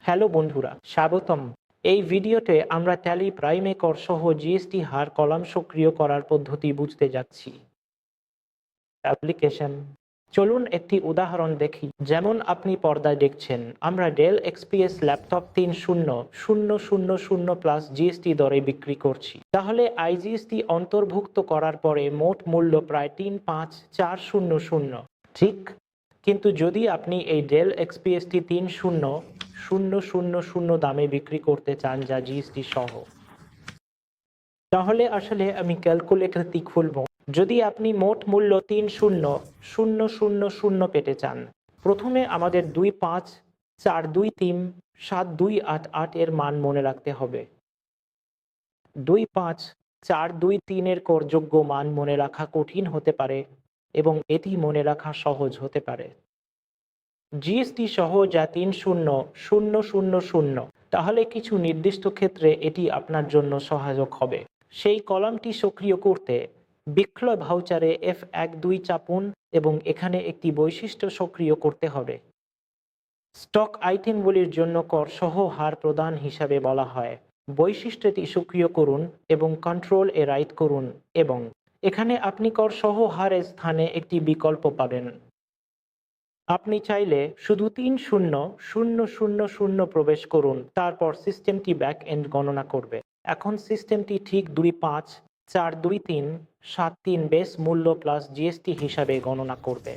Hello বন্ধুরা, স্বাগতম। এই ভিডিওতে আমরা ট্যালি প্রাইমে কর সহ জিএসটি হার কলাম সক্রিয় করার পদ্ধতি বুঝতে যাচ্ছি। অ্যাপ্লিকেশন, চলুন একটি উদাহরণ দেখি। যেমন আপনি পর্দায় দেখছেন, আমরা del XPS laptop 30,000 plus GST দরে বিক্রি করছি। তাহলে আইজিএসটি অন্তর্ভুক্ত করার পরে মোট মূল্য প্রায় 35400, ঠিক? কিন্তু যদি আপনি এই ডেল এক্সপিএসটি 30,000 দামে বিক্রি করতে চান যা জিএসটি সহ, তাহলে আসলে আমি ক্যালকুলেটরটি খুলব। যদি আপনি মোট মূল্য 3,000 পেতে চান, প্রথমে আমাদের 2542372888 এর মান মনে রাখতে হবে। 254237 এর করযোগ্য মান মনে রাখা কঠিন হতে পারে এবং এটি মনে রাখা সহজ হতে পারে। জিএসটি সহ যা 3,000, তাহলে কিছু নির্দিষ্ট ক্ষেত্রে এটি আপনার জন্য সহায়ক হবে। সেই কলামটি সক্রিয় করতে বিক্রয় ভাউচারে F12 চাপুন এবং এখানে একটি বৈশিষ্ট্য সক্রিয় করতে হবে। স্টক আইটেমগুলির জন্য কর সহ হার প্রদান হিসাবে বলা হয়। বৈশিষ্ট্যটি সক্রিয় করুন এবং কন্ট্রোল এ রাইট করুন এবং এখানে আপনি কর সহ হারের স্থানে একটি বিকল্প পাবেন। আপনি চাইলে শুধু 3,000 প্রবেশ করুন, তারপর সিস্টেমটি ব্যাক এন্ড গণনা করবে। এখন সিস্টেমটি ঠিক 254237 বেস মূল্য প্লাস জিএসটি হিসাবে গণনা করবে।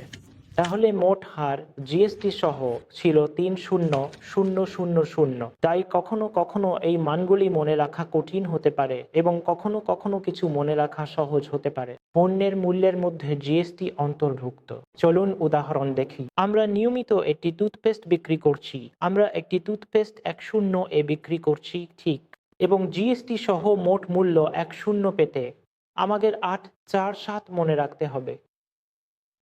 তাহলে মোট হার জিএসটি সহ ছিল 3,000। তাই কখনো কখনো এই মানগুলি মনে রাখা কঠিন হতে পারে এবং কখনো কখনো কিছু মনে রাখা সহজ হতে পারে। পণ্যের মূল্যের মধ্যে জিএসটি অন্তর্ভুক্ত। চলুন উদাহরণ দেখি। আমরা নিয়মিত একটি টুথপেস্ট বিক্রি করছি। আমরা একটি টুথপেস্ট 10 বিক্রি করছি, ঠিক? এবং জিএসটি সহ মোট মূল্য 10 পেতে আমাদের 847 মনে রাখতে হবে।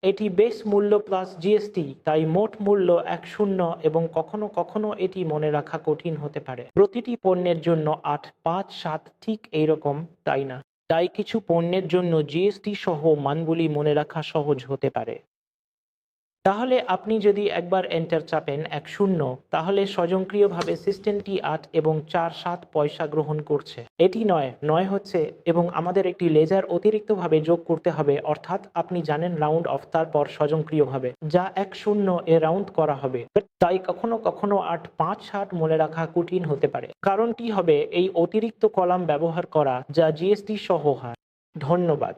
এটি বেস মূল্য প্লাস জিএসটি, তাই মোট মূল্য 10 এবং কখনো কখনো এটি মনে রাখা কঠিন হতে পারে। প্রতিটি পণ্যের জন্য 857 ঠিক এইরকম, তাই না? তাই কিছু পণ্যের জন্য জিএসটি সহ মানগুলি মনে রাখা সহজ হতে পারে। তাহলে আপনি যদি একবার এন্টার চাপেন 10, তাহলে স্বয়ংক্রিয়ভাবে সিস্টেমটি 8 এবং 47 পয়সা গ্রহণ করছে। এটি নয় হচ্ছে এবং আমাদের একটি লেজার অতিরিক্তভাবে যোগ করতে হবে, অর্থাৎ আপনি জানেন রাউন্ড অফ, তারপর স্বয়ংক্রিয়ভাবে যা 10 রাউন্ড করা হবে। তাই কখনো কখনো 857 মনে রাখা কঠিন হতে পারে। কারণটি হবে এই অতিরিক্ত কলাম ব্যবহার করা যা জিএসটি সহ হয়। ধন্যবাদ।